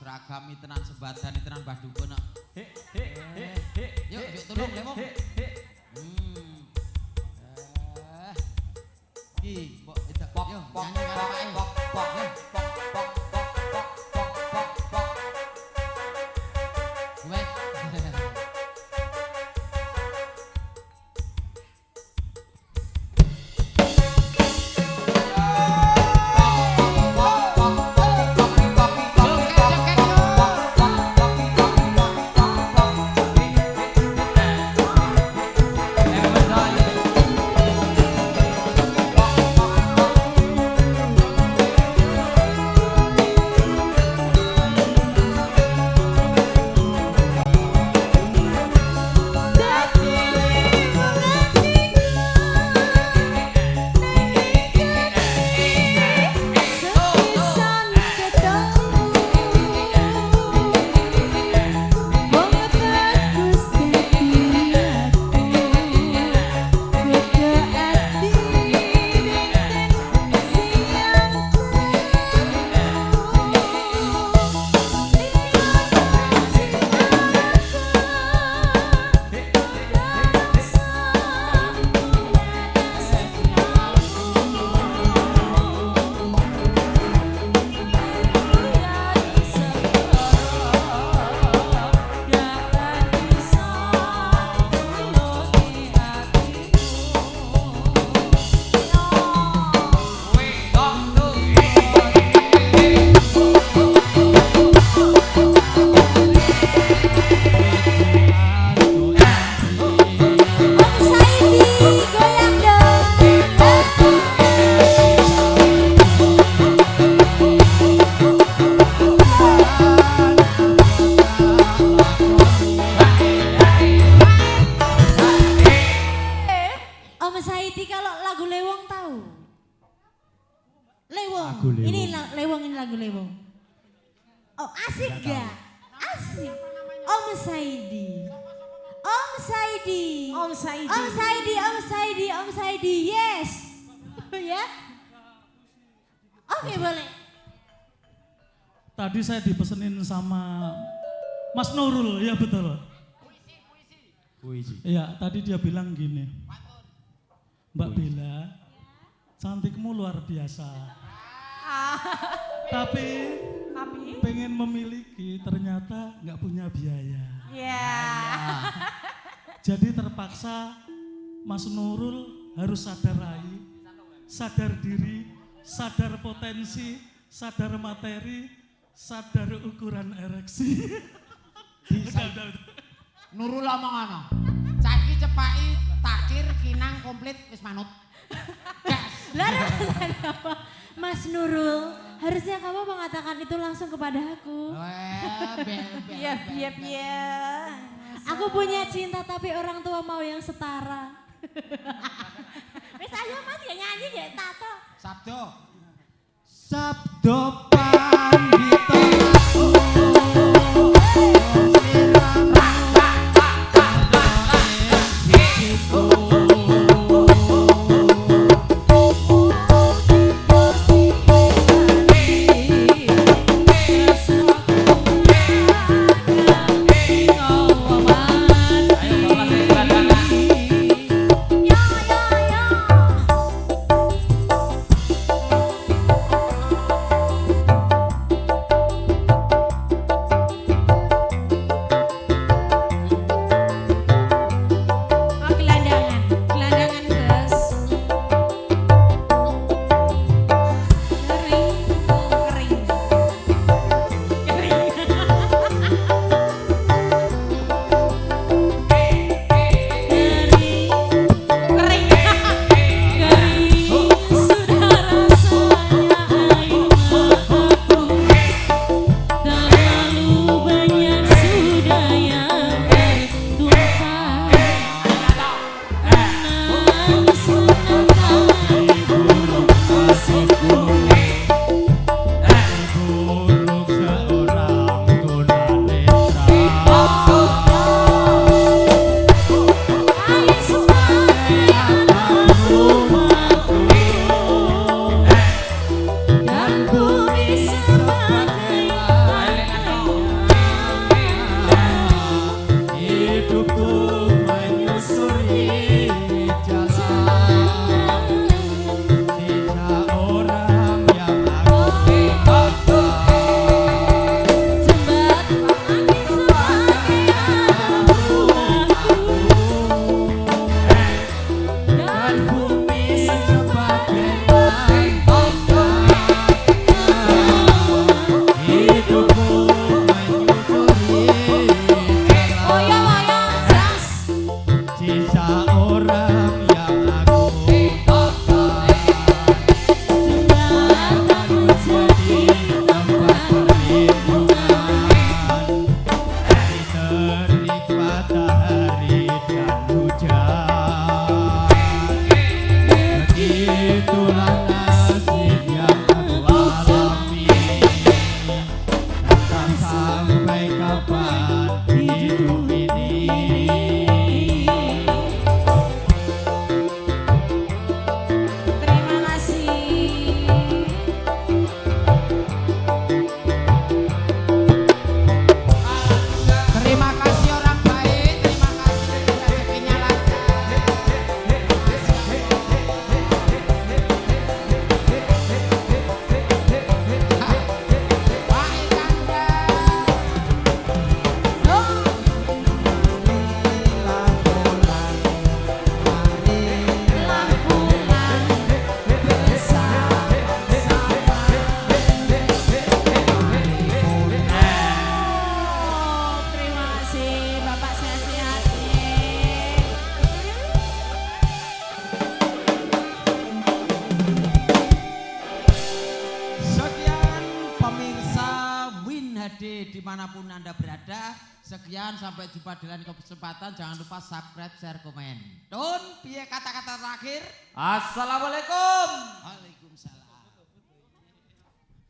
seragami tenan sebadani tenan Mbah Dukun kok. Yuk, yuk tulung Lewong. Iki, mbok itu yo nyanyi karo Pak. Tadi saya dipesenin sama Mas Nurul, ya betul. Puisi. Iya, tadi dia bilang gini. Mbak Bella, cantikmu luar biasa. Tapi pengen memiliki ternyata nggak punya biaya. Jadi terpaksa Mas Nurul harus sadar rai, sadar diri, sadar potensi, sadar materi, sadar ukuran ereksi. Udah. Nurul omong ngono. Saiki cepaki takir kinang komplit wis manut. Lah Mas Nurul, harusnya kamu mengatakan itu langsung kepada aku. Iya. Aku punya cinta tapi orang tua mau yang setara. Wis ayo Mas ya nyanyi ya tato. Sabdo pandito. sampai kapan hidup ini. Terima kasih. Terima kasih orang baik, terima kasih rezekinya lancar. Pak Iskandar. Lampungan terima kasih Bapak sehat-sehat. Sekian pemirsa Win HD dimanapun Anda berada. Sekian sampai jumpa di lain kesempatan. Jangan lupa subscribe, share, komen. Don, piye kata-kata terakhir? Assalamualaikum.